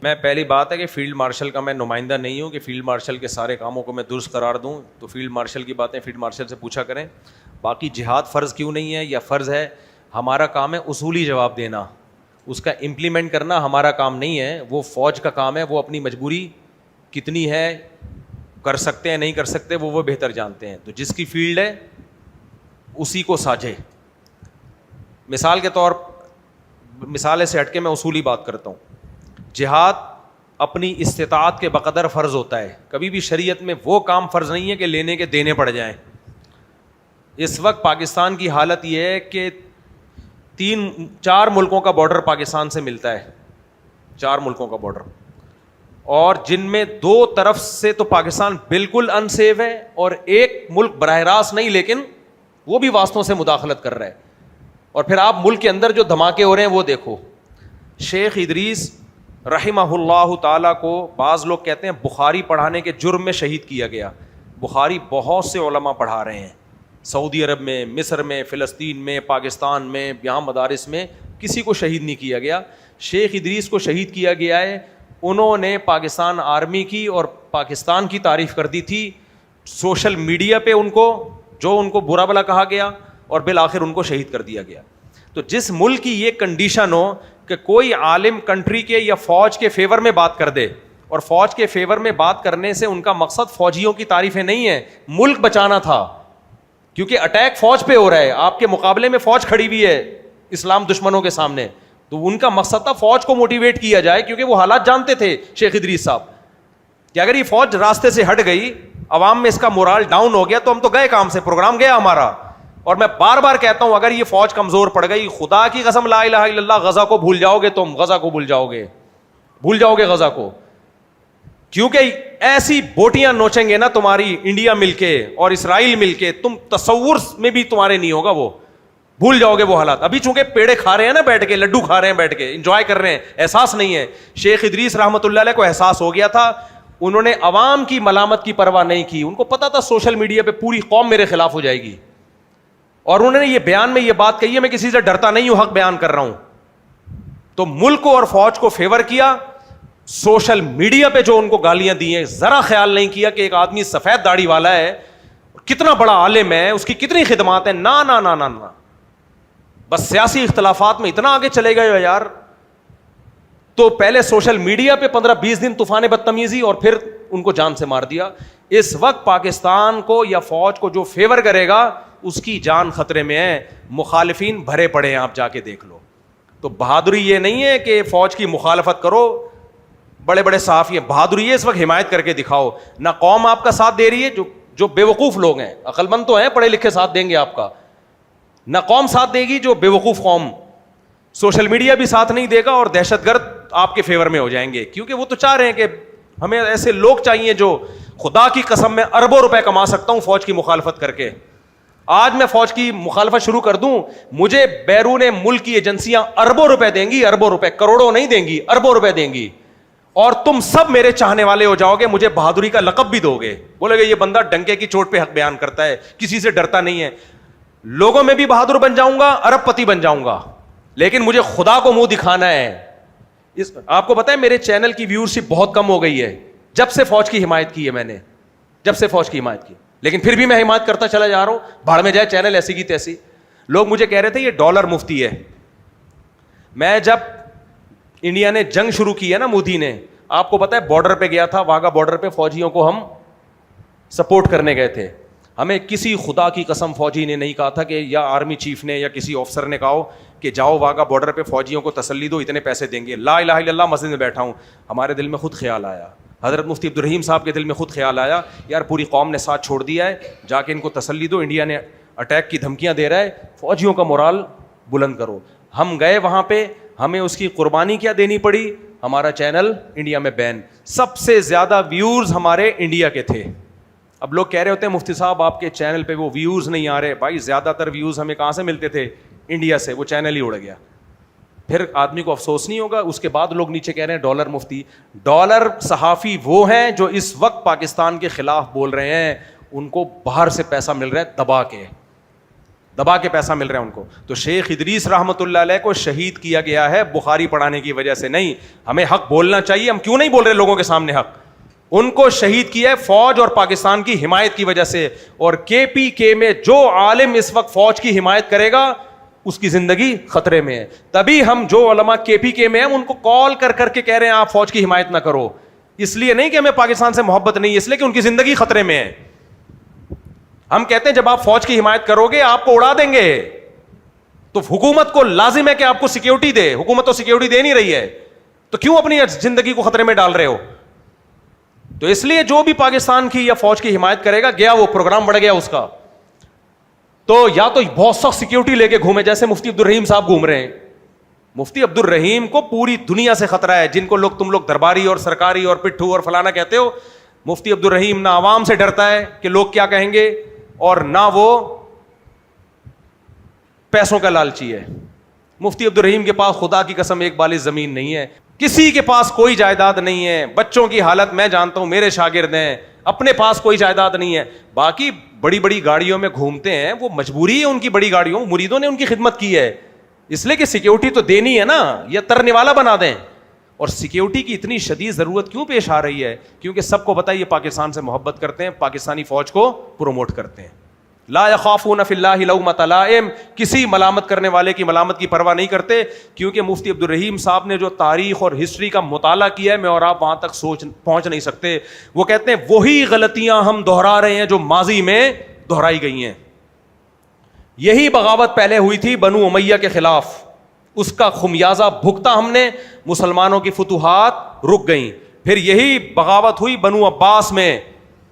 میں پہلی بات ہے کہ فیلڈ مارشل کا میں نمائندہ نہیں ہوں کہ فیلڈ مارشل کے سارے کاموں کو میں درست قرار دوں. تو فیلڈ مارشل کی باتیں فیلڈ مارشل سے پوچھا کریں. باقی جہاد فرض کیوں نہیں ہے یا فرض ہے, ہمارا کام ہے اصولی جواب دینا, اس کا امپلیمنٹ کرنا ہمارا کام نہیں ہے. وہ فوج کا کام ہے, وہ اپنی مجبوری کتنی ہے, کر سکتے ہیں نہیں کر سکتے, وہ بہتر جانتے ہیں. تو جس کی فیلڈ ہے اسی کو ساجے. مثال کے طور مثال سے ہٹ کے میں اصولی بات کرتا ہوں. جہاد اپنی استطاعت کے بقدر فرض ہوتا ہے. کبھی بھی شریعت میں وہ کام فرض نہیں ہے کہ لینے کے دینے پڑ جائیں. اس وقت پاکستان کی حالت یہ ہے کہ 3-4 ملکوں کا بارڈر پاکستان سے ملتا ہے, 4 ملکوں کا بارڈر, اور جن میں 2 طرف سے تو پاکستان بالکل انسیف ہے اور ایک ملک براہ راست نہیں لیکن وہ بھی واسطوں سے مداخلت کر رہا ہے. اور پھر آپ ملک کے اندر جو دھماکے ہو رہے ہیں وہ دیکھو. شیخ ادریس رحمہ اللہ تعالیٰ کو بعض لوگ کہتے ہیں بخاری پڑھانے کے جرم میں شہید کیا گیا. بخاری بہت سے علماء پڑھا رہے ہیں, سعودی عرب میں, مصر میں, فلسطین میں, پاکستان میں, یہاں مدارس میں, کسی کو شہید نہیں کیا گیا. شیخ ادریس کو شہید کیا گیا ہے. انہوں نے پاکستان آرمی کی اور پاکستان کی تعریف کر دی تھی سوشل میڈیا پہ, ان کو برا بلا کہا گیا اور بالآخر ان کو شہید کر دیا گیا. تو جس ملک کی یہ کنڈیشن ہو کہ کوئی عالم کنٹری کے یا فوج کے فیور میں بات کر دے, اور فوج کے فیور میں بات کرنے سے ان کا مقصد فوجیوں کی تعریفیں نہیں ہے, ملک بچانا تھا, کیونکہ اٹیک فوج پہ ہو رہا ہے, آپ کے مقابلے میں فوج کھڑی ہوئی ہے اسلام دشمنوں کے سامنے, تو ان کا مقصد تھا فوج کو موٹیویٹ کیا جائے, کیونکہ وہ حالات جانتے تھے شیخ ادریس صاحب کہ اگر یہ فوج راستے سے ہٹ گئی, عوام میں اس کا مورال ڈاؤن ہو گیا تو ہم تو گئے کام سے, پروگرام گیا ہمارا. اور میں بار بار کہتا ہوں اگر یہ فوج کمزور پڑ گئی, خدا کی قسم لا الہ الا اللہ, غزہ کو بھول جاؤ گے تم, غزہ کو بھول جاؤ گے غزہ کو, کیونکہ ایسی بوٹیاں نوچیں گے نا تمہاری انڈیا مل کے اور اسرائیل مل کے, تم تصور میں بھی تمہارے نہیں ہوگا, وہ بھول جاؤ گے وہ حالات. ابھی چونکہ پیڑے کھا رہے ہیں نا بیٹھ کے, لڈو کھا رہے ہیں بیٹھ کے, انجوائے کر رہے ہیں, احساس نہیں ہے. شیخ ادریس رحمۃ اللہ علیہ کو احساس ہو گیا تھا, انہوں نے عوام کی ملامت کی پرواہ نہیں کی. ان کو پتا تھا سوشل میڈیا پہ پوری قوم میرے خلاف ہو جائے گی, اور انہوں نے یہ بیان میں یہ بات کہی ہے, میں کسی سے ڈرتا نہیں ہوں, حق بیان کر رہا ہوں. تو ملک کو اور فوج کو فیور کیا. سوشل میڈیا پہ جو ان کو گالیاں دی ہیں, ذرا خیال نہیں کیا کہ ایک آدمی سفید داڑھی والا ہے, کتنا بڑا عالم ہے, اس کی کتنی خدمات ہیں. نا نا نا نا نا, بس سیاسی اختلافات میں اتنا آگے چلے گئے یار. تو پہلے سوشل میڈیا پہ 15-20 دن طوفان بدتمیزی, اور پھر ان کو جان سے مار دیا. اس وقت پاکستان کو یا فوج کو جو فیور کرے گا اس کی جان خطرے میں ہے. مخالفین بھرے پڑے ہیں, آپ جا کے دیکھ لو. تو بہادری یہ نہیں ہے کہ فوج کی مخالفت کرو, بڑے بڑے صحافی ہیں, بہادری ہے اس وقت حمایت کر کے دکھاؤ. نہ قوم آپ کا ساتھ دے رہی ہے, جو بیوقوف لوگ ہیں, عقل مند تو ہیں, پڑھے لکھے ساتھ دیں گے آپ کا, نہ قوم ساتھ دے گی جو بیوقوف قوم. سوشل میڈیا بھی ساتھ نہیں دے گا, اور دہشت گرد آپ کے فیور میں ہو جائیں گے, کیونکہ وہ تو چاہ رہے ہیں کہ ہمیں ایسے لوگ چاہیے جو, خدا کی قسم میں اربوں روپے کما سکتا ہوں فوج کی مخالفت کر کے. آج میں فوج کی مخالفت شروع کر دوں, مجھے بیرون ملک کی ایجنسیاں اربوں روپے دیں گی, اربوں روپے, کروڑوں نہیں دیں گی, اربوں روپے دیں گی, اور تم سب میرے چاہنے والے ہو جاؤ گے, مجھے بہادری کا لقب بھی دو گے, بولے گے یہ بندہ ڈنکے کی چوٹ پہ حق بیان کرتا ہے, کسی سے ڈرتا نہیں ہے. لوگوں میں بھی بہادر بن جاؤں گا, ارب پتی بن جاؤں گا, لیکن مجھے خدا کو منہ دکھانا ہے. آپ کو پتا ہے میرے چینل کی ویورشپ بہت کم ہو گئی ہے جب سے فوج کی حمایت کی ہے میں نے, جب سے فوج کی حمایت کی, لیکن پھر بھی میں حمایت کرتا چلا جا رہا ہوں. بھاڑ میں جائے چینل ایسی کی تیسی. لوگ مجھے کہہ رہے تھے یہ ڈالر مفتی ہے. میں جب انڈیا نے جنگ شروع کی ہے نا, مودی نے, آپ کو پتا ہے بارڈر پہ گیا تھا, واگا بارڈر پہ فوجیوں کو ہم سپورٹ کرنے گئے تھے. ہمیں کسی خدا کی قسم فوجی نے نہیں کہا تھا کہ, یا آرمی چیف نے یا کسی آفسر نے کہا کہ جاؤ واگا بارڈر پہ فوجیوں کو تسلی دو, اتنے پیسے دیں گے. لا الہ الا اللہ, مسجد میں بیٹھا ہوں, ہمارے دل میں خود خیال آیا, حضرت مفتی عبدالرحیم صاحب کے دل میں خود خیال آیا, یار پوری قوم نے ساتھ چھوڑ دیا ہے, جا کے ان کو تسلی دو, انڈیا نے اٹیک کی دھمکیاں دے رہا ہے, فوجیوں کا مورال بلند کرو. ہم گئے وہاں پہ, ہمیں اس کی قربانی کیا دینی پڑی, ہمارا چینل انڈیا میں بین. سب سے زیادہ ویورز ہمارے انڈیا کے تھے. اب لوگ کہہ رہے ہوتے ہیں مفتی صاحب آپ کے چینل پہ وہ ویوز نہیں آ رہے. بھائی زیادہ تر ویوز ہمیں کہاں سے ملتے تھے, انڈیا سے. وہ چینل ہی اڑ گیا. پھر آدمی کو افسوس نہیں ہوگا. اس کے بعد لوگ نیچے کہہ رہے ہیں ڈالر مفتی. ڈالر صحافی وہ ہیں جو اس وقت پاکستان کے خلاف بول رہے ہیں, ان کو باہر سے پیسہ مل رہا ہے دبا کے پیسہ مل رہا ہے ان کو. تو شیخ ادریس رحمۃ اللہ علیہ کو شہید کیا گیا ہے بخاری پڑھانے کی وجہ سے نہیں. ہمیں حق بولنا چاہیے, ہم کیوں نہیں بول رہے لوگوں کے سامنے حق. ان کو شہید کیا ہے فوج اور پاکستان کی حمایت کی وجہ سے. اور کے پی کے میں جو عالم اس وقت فوج کی حمایت کرے گا اس کی زندگی خطرے میں ہے. تبھی ہم جو علماء کے پی کے میں ہیں ان کو کال کر کر کے کہہ رہے ہیں آپ فوج کی حمایت نہ کرو. اس لیے نہیں کہ ہمیں پاکستان سے محبت نہیں, اس لیے کہ ان کی زندگی خطرے میں ہے. ہم کہتے ہیں جب آپ فوج کی حمایت کرو گے آپ کو اڑا دیں گے, تو حکومت کو لازم ہے کہ آپ کو سیکیورٹی دے. حکومت تو سیکیورٹی دے نہیں رہی ہے, تو کیوں اپنی زندگی کو خطرے میں ڈال رہے ہو؟ تو اس لیے جو بھی پاکستان کی یا فوج کی حمایت کرے گا, گیا وہ پروگرام بڑھ گیا اس کا. تو یا تو بہت سخت سیکیورٹی لے کے گھومے, جیسے مفتی عبد الرحیم صاحب گھوم رہے ہیں. مفتی عبد الرحیم کو پوری دنیا سے خطرہ ہے. جن کو تم لوگ درباری اور سرکاری اور پٹھو اور فلانا کہتے ہو, مفتی عبد الرحیم نہ عوام سے ڈرتا ہے کہ لوگ کیا کہیں گے, اور نہ وہ پیسوں کا لالچی ہے. مفتی عبد الرحیم کے پاس خدا کی قسم ایک بالی زمین نہیں ہے, کسی کے پاس کوئی جائیداد نہیں ہے. بچوں کی حالت میں جانتا ہوں, میرے شاگرد ہیں, اپنے پاس کوئی جائیداد نہیں ہے. باقی بڑی بڑی گاڑیوں میں گھومتے ہیں, وہ مجبوری ہے ان کی بڑی گاڑیوں, مریدوں نے ان کی خدمت کی ہے اس لیے کہ سیکیورٹی تو دینی ہے نا, یا ترنے والا بنا دیں. اور سیکیورٹی کی اتنی شدید ضرورت کیوں پیش آ رہی ہے؟ کیونکہ سب کو پتہ ہے یہ پاکستان سے محبت کرتے ہیں, پاکستانی فوج کو پروموٹ کرتے ہیں. لا یخافون فی اللہ لومۃ لائم, کسی ملامت کرنے والے کی ملامت کی پرواہ نہیں کرتے. کیونکہ مفتی عبد الرحیم صاحب نے جو تاریخ اور ہسٹری کا مطالعہ کیا ہے, میں اور آپ وہاں تک پہنچ نہیں سکتے. وہ کہتے ہیں وہی غلطیاں ہم دہرا رہے ہیں جو ماضی میں دہرائی گئی ہیں. یہی بغاوت پہلے ہوئی تھی بنو امیہ کے خلاف, اس کا خمیازہ بھگتا ہم نے, مسلمانوں کی فتوحات رک گئیں. پھر یہی بغاوت ہوئی بنو عباس میں,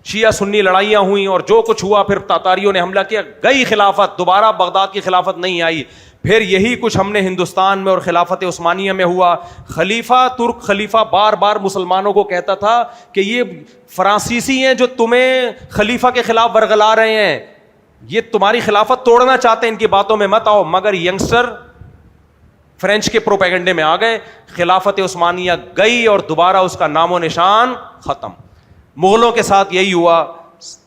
شیعہ سنی لڑائیاں ہوئیں اور جو کچھ ہوا, پھر تاتاریوں نے حملہ کیا, گئی خلافت, دوبارہ بغداد کی خلافت نہیں آئی. پھر یہی کچھ ہم نے ہندوستان میں اور خلافت عثمانیہ میں ہوا. خلیفہ ترک خلیفہ بار بار مسلمانوں کو کہتا تھا کہ یہ فرانسیسی ہیں جو تمہیں خلیفہ کے خلاف ورغلا رہے ہیں, یہ تمہاری خلافت توڑنا چاہتے ہیں, ان کی باتوں میں مت آؤ. مگر ینگسٹر فرینچ کے پروپیگنڈے میں آ گئے, خلافت عثمانیہ گئی اور دوبارہ اس کا نام و نشان ختم. مغلوں کے ساتھ یہی ہوا.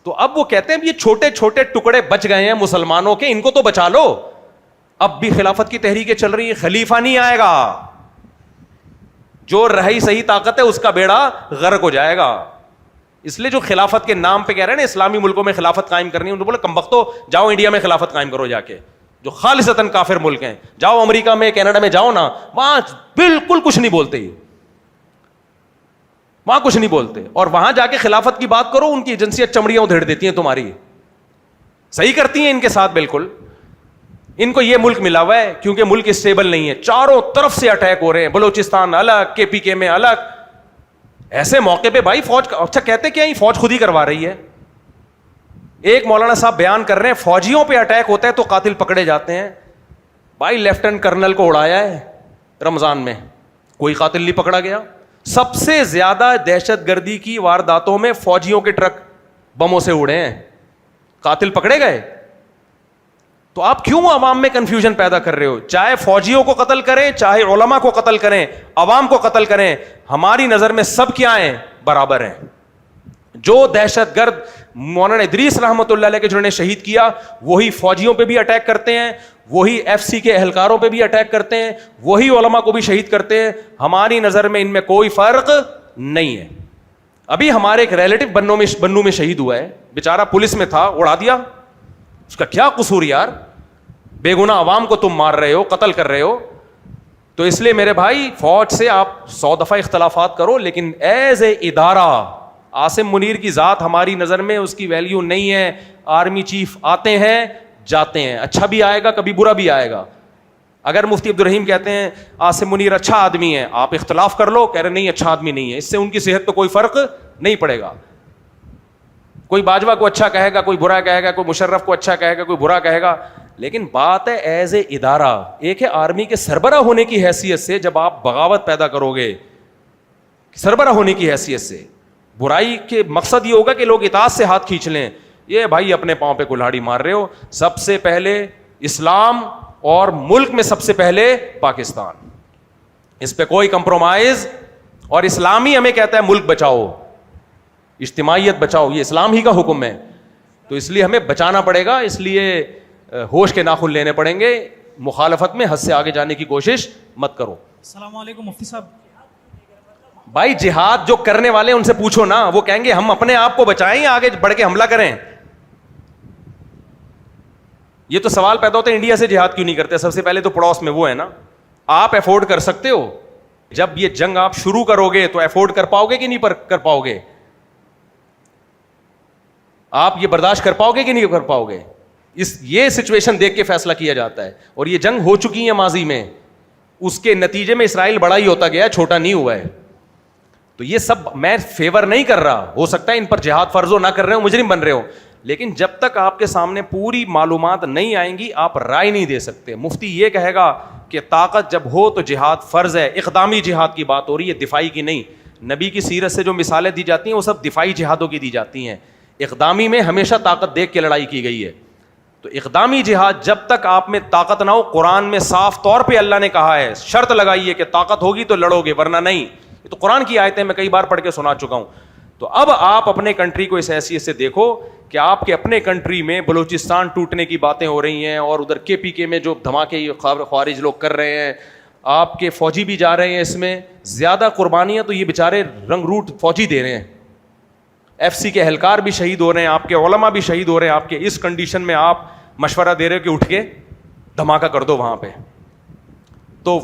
تو اب وہ کہتے ہیں یہ چھوٹے چھوٹے ٹکڑے بچ گئے ہیں مسلمانوں کے, ان کو تو بچا لو. اب بھی خلافت کی تحریکیں چل رہی ہیں, خلیفہ نہیں آئے گا, جو رہی صحیح طاقت ہے اس کا بیڑا غرق ہو جائے گا. اس لیے جو خلافت کے نام پہ کہہ رہے ہیں نا اسلامی ملکوں میں خلافت قائم کرنی ہے, ان کو بولے کمبختو جاؤ انڈیا میں خلافت قائم کرو, جا کے جو خالصتاً کافر ملک ہیں, جاؤ امریکہ میں کینیڈا میں جاؤ نا, وہاں بالکل کچھ نہیں بولتے, وہاں کچھ نہیں بولتے. اور وہاں جا کے خلافت کی بات کرو, ان کی ایجنسیاں چمڑیاں ادھیڑ دیتی ہیں تمہاری, صحیح کرتی ہیں ان کے ساتھ بالکل. ان کو یہ ملک ملا ہوا ہے کیونکہ ملک اسٹیبل نہیں ہے, چاروں طرف سے اٹیک ہو رہے ہیں, بلوچستان الگ, کے پی کے میں الگ. ایسے موقع پہ بھائی فوج, اچھا کہتے کیا یہ فوج خود ہی کروا رہی ہے. ایک مولانا صاحب بیان کر رہے ہیں فوجیوں پہ اٹیک ہوتا ہے تو قاتل پکڑے جاتے ہیں. بھائی لیفٹیننٹ کرنل کو اڑایا ہے رمضان میں, کوئی قاتل نہیں پکڑا گیا. سب سے زیادہ دہشت گردی کی وارداتوں میں فوجیوں کے ٹرک بموں سے اڑے ہیں, قاتل پکڑے گئے. تو آپ کیوں عوام میں کنفیوژن پیدا کر رہے ہو؟ چاہے فوجیوں کو قتل کریں, چاہے علماء کو قتل کریں, عوام کو قتل کریں, ہماری نظر میں سب کیا ہیں؟ برابر ہیں. جو دہشت گرد مولانا ادریس رحمۃ اللہ علیہ کے جنہوں نے شہید کیا, وہی فوجیوں پہ بھی اٹیک کرتے ہیں, وہی ایف سی کے اہلکاروں پہ بھی اٹیک کرتے ہیں, وہی علماء کو بھی شہید کرتے ہیں. ہماری نظر میں ان میں کوئی فرق نہیں ہے. ابھی ہمارے ایک ریلیٹو بنو میں شہید ہوا ہے, بیچارہ پولیس میں تھا, اڑا دیا. اس کا کیا قصور یار؟ بے گناہ عوام کو تم مار رہے ہو, قتل کر رہے ہو. تو اس لیے میرے بھائی فوج سے آپ 100 دفعہ اختلافات کرو, لیکن ایز اے ادارہ عاصم منیر کی ذات ہماری نظر میں اس کی ویلیو نہیں ہے. آرمی چیف آتے ہیں جاتے ہیں, اچھا بھی آئے گا کبھی برا بھی آئے گا. اگر مفتی عبد الرحیم کہتے ہیں عاصم منیر اچھا آدمی ہے, آپ اختلاف کر لو, کہہ رہے نہیں اچھا آدمی نہیں ہے, اس سے ان کی صحت پہ کوئی فرق نہیں پڑے گا. کوئی باجوہ کو اچھا کہے گا, کوئی برا کہے گا, کوئی مشرف کو اچھا کہے گا, کوئی برا کہے گا. لیکن بات ہے ایز اے ادارہ, ایک ہے آرمی کے سربراہ ہونے کی حیثیت سے جب آپ بغاوت پیدا کرو گے, سربراہ ہونے کی حیثیت سے, برائی کے مقصد یہ ہوگا کہ لوگ اطاعت سے ہاتھ کھینچ لیں. یہ بھائی اپنے پاؤں پہ کلہاڑی مار رہے ہو. سب سے پہلے اسلام اور ملک میں سب سے پہلے پاکستان, اس پہ کوئی کمپرومائز. اور اسلامی ہمیں کہتا ہے ملک بچاؤ, اجتماعیت بچاؤ, یہ اسلام ہی کا حکم ہے. تو اس لیے ہمیں بچانا پڑے گا. اس لیے ہوش کے ناخن لینے پڑیں گے. مخالفت میں حد سے آگے جانے کی کوشش مت کرو. السلام علیکم مفتی صاحب. بھائی جہاد جو کرنے والے ان سے پوچھو نا, وہ کہیں گے ہم اپنے آپ کو بچائیں یا آگے بڑھ کے حملہ کریں. یہ تو سوال پیدا ہوتا ہے انڈیا سے جہاد کیوں نہیں کرتے. سب سے پہلے تو پڑوس میں وہ ہے نا. آپ افورڈ کر سکتے ہو. جب یہ جنگ آپ شروع کرو گے تو افورڈ کر پاؤ گے کہ نہیں کر پاؤ گے؟ آپ یہ برداشت کر پاؤ گے کہ نہیں کر پاؤ گے؟ یہ سچویشن دیکھ کے فیصلہ کیا جاتا ہے. اور یہ جنگ ہو چکی ہے ماضی میں, اس کے نتیجے میں اسرائیل بڑا ہی ہوتا گیا, چھوٹا نہیں ہوا ہے. تو یہ سب میں فیور نہیں کر رہا. ہو سکتا ہے ان پر جہاد فرض ہو, نہ کر رہے ہو, مجرم بن رہے ہو, لیکن جب تک آپ کے سامنے پوری معلومات نہیں آئیں گی آپ رائے نہیں دے سکتے. مفتی یہ کہے گا کہ طاقت جب ہو تو جہاد فرض ہے. اقدامی جہاد کی بات ہو رہی ہے, دفاعی کی نہیں. نبی کی سیرت سے جو مثالیں دی جاتی ہیں وہ سب دفاعی جہادوں کی دی جاتی ہیں. اقدامی میں ہمیشہ طاقت دیکھ کے لڑائی کی گئی ہے. تو اقدامی جہاد جب تک آپ میں طاقت نہ ہو, قرآن میں صاف طور پہ اللہ نے کہا ہے, شرط لگائی ہے کہ طاقت ہوگی تو لڑو گے ورنہ نہیں. یہ تو قرآن کی آیتیں میں کئی بار پڑھ کے سنا چکا ہوں. تو اب آپ اپنے کنٹری کو اس حیثیت سے دیکھو کہ آپ کے اپنے کنٹری میں بلوچستان ٹوٹنے کی باتیں ہو رہی ہیں, اور ادھر KPK میں جو دھماکے خوارج لوگ کر رہے ہیں, آپ کے فوجی بھی جا رہے ہیں. اس میں زیادہ قربانیاں تو یہ بیچارے رنگ روٹ فوجی دے رہے ہیں. FC کے اہلکار بھی شہید ہو رہے ہیں, آپ کے علماء بھی شہید ہو رہے ہیں. آپ کے اس کنڈیشن میں آپ مشورہ دے رہے ہو کہ اٹھ کے دھماکہ کر دو وہاں پہ. تو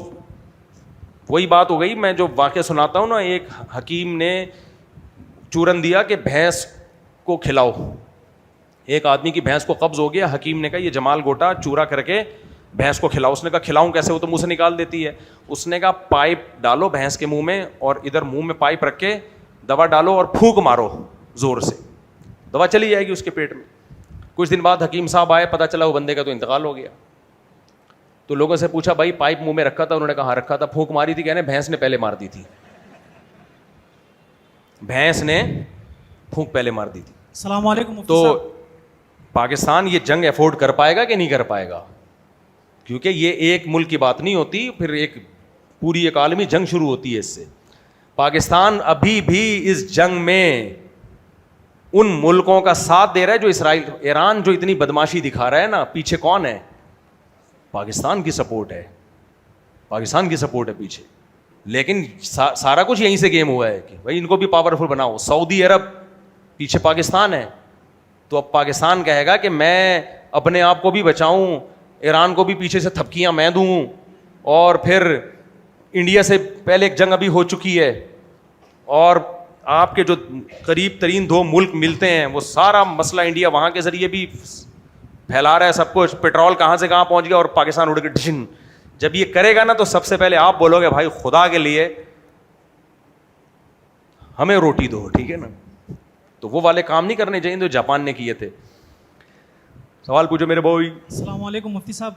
وہی بات ہو گئی, میں جو واقعہ سناتا ہوں نا, ایک حکیم نے چورن دیا کہ بھینس کو کھلاؤ. ایک آدمی کی بھینس کو قبض ہو گیا, حکیم نے کہا یہ جمال گوٹا چورا کر کے بھینس کو کھلاؤ. اس نے کہا کھلاؤں کیسے, وہ تو منہ سے نکال دیتی ہے. اس نے کہا پائپ ڈالو بھینس کے منہ میں, اور ادھر منہ میں پائپ رکھ کے دوا ڈالو اور پھونک مارو زور سے, دوا چلی جائے گی اس کے پیٹ میں. کچھ دن بعد حکیم صاحب آئے, پتہ چلا وہ بندے کا تو انتقال ہو گیا. تو لوگوں سے پوچھا بھائی پائپ منہ میں رکھا تھا؟ انہوں نے کہا ہاں رکھا تھا. پھونک ماری تھی؟ کہنے بھینس نے پہلے مار دی تھی, بھینس نے پھونک پہلے مار دی تھی. السلام علیکم. تو پاکستان یہ جنگ افورڈ کر پائے گا کہ نہیں کر پائے گا؟ کیونکہ یہ ایک ملک کی بات نہیں ہوتی, پھر ایک پوری ایک عالمی جنگ شروع ہوتی ہے اس سے. پاکستان ابھی بھی اس جنگ میں ان ملکوں کا ساتھ دے رہا ہے جو اسرائیل, ایران جو اتنی بدماشی دکھا رہا ہے نا, پیچھے کون ہے؟ پاکستان کی سپورٹ ہے, پاکستان کی سپورٹ ہے پیچھے. لیکن سارا کچھ یہیں سے گیم ہوا ہے کہ بھائی ان کو بھی پاورفل بناؤ. سعودی عرب پیچھے پاکستان ہے, تو اب پاکستان کہے گا کہ میں اپنے آپ کو بھی بچاؤں, ایران کو بھی پیچھے سے تھپکیاں میں دوں, اور پھر انڈیا سے پہلے ایک جنگ ابھی ہو چکی ہے, اور آپ کے جو قریب ترین دو ملک ملتے ہیں وہ سارا مسئلہ انڈیا وہاں کے ذریعے بھی پھیلا رہا ہے سب کچھ. پیٹرول کہاں سے کہاں پہنچ گیا اور پاکستان اڑ کے ڈشن. جب یہ کرے گا نا تو سب سے پہلے آپ بولو گے بھائی خدا کے لیے ہمیں روٹی دو, ٹھیک ہے نا. تو وہ والے کام نہیں کرنے چاہیے جو جاپان نے کیے تھے. سوال پوچھو میرے بھائی. السلام علیکم مفتی صاحب,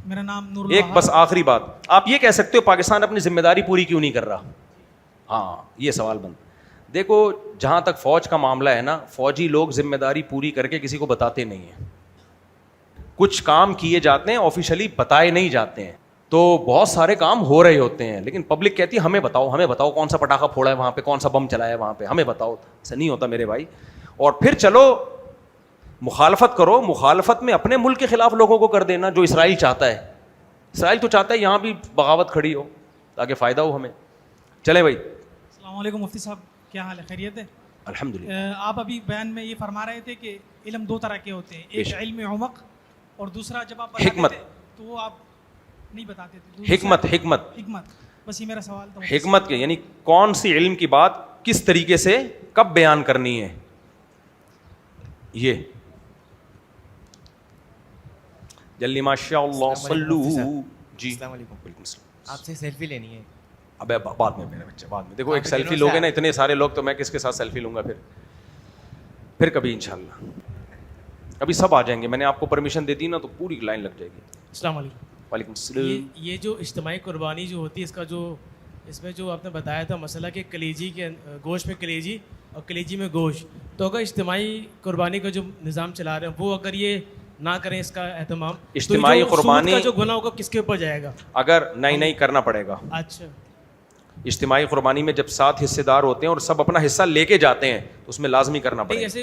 میرا نام نور. ایک بس آخری بات, آپ یہ کہہ سکتے ہو پاکستان اپنی ذمہ داری پوری کیوں نہیں کر رہا؟ ہاں یہ سوال بند. دیکھو جہاں تک فوج کا معاملہ ہے نا, فوجی لوگ ذمہ داری پوری کر کے کسی کو بتاتے نہیں ہیں. کچھ کام کیے جاتے ہیں آفیشلی بتائے نہیں جاتے ہیں, تو بہت سارے کام ہو رہے ہوتے ہیں, لیکن پبلک کہتی ہے ہمیں بتاؤ, ہمیں بتاؤ کون سا پٹاخہ پھوڑا ہے وہاں پہ, کون سا بم چلایا ہے وہاں پہ, ہمیں بتاؤ. ایسا نہیں ہوتا میرے بھائی. اور پھر چلو مخالفت کرو, مخالفت میں اپنے ملک کے خلاف لوگوں کو کر دینا جو اسرائیل چاہتا ہے. اسرائیل تو چاہتا ہے یہاں بھی بغاوت کھڑی ہو تاکہ فائدہ ہو ہمیں. چلے بھائی. السلام علیکم مفتی صاحب, کیا حال ہے, خیریت ہے؟ الحمدللہ. آپ ابھی بیان میں یہ فرما رہے تھے کہ علم دو طرح کے ہوتے ہیں, ایک علم عمق اور دوسرا جب آپ حکمت, تو وہ آپ نہیں بتاتے تھے. حکمت بس یہ میرا سوال تھا. حکمت کے یعنی کون سی علم کی بات کس طریقے سے کب بیان کرنی ہے. یہ جلدی ماشاء اللہ صلو. جی السلام علیکم. آپ سے سیلفی لینی ہے. ابے بعد میں میرے بچے, بعد میں. دیکھو ایک سیلفی لوگے نا اتنے سارے لوگ, تو میں کس کے ساتھ سیلفی لوں گا پھر کبھی انشاءاللہ. ابھی سب آ جائیں گے, میں نے آپ کو پرمیشن دے دی نا تو پوری لائن لگ جائے گی. السلام علیکم. وعلیکم السلام. یہ جو اجتماعی قربانی جو ہوتی ہے, اس کا جو اس میں جو آپ نے بتایا تھا مسئلہ کہ کلیجی کے گوشت میں کلیجی اور کلیجی میں گوشت, تو اگر اجتماعی قربانی کا جو نظام چلا رہے ہیں وہ اگر یہ نہ کریں اس کا اہتمام, اجتماعی قربانی کا جو گناہ ہوگا کس کے اوپر جائے گا؟ اگر نہیں کرنا پڑے گا. اچھا, اجتماعی قربانی میں جب 7 حصے دار ہوتے ہیں اور سب اپنا حصہ لے کے جاتے ہیں تو اس میں لازمی کرنا پڑے گا. ایسے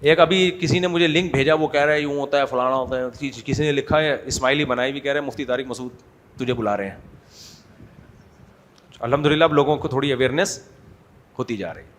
ایک ابھی کسی نے مجھے لنک بھیجا, وہ کہہ رہا ہے یوں ہوتا ہے فلانا ہوتا ہے, کسی نے لکھا ہے اسماعیلی بنائی بھی, کہہ رہے ہیں مفتی طارق مسعود تجھے بلا رہے ہیں. الحمدللہ اب لوگوں کو تھوڑی اویئرنیس ہوتی جا رہی ہے.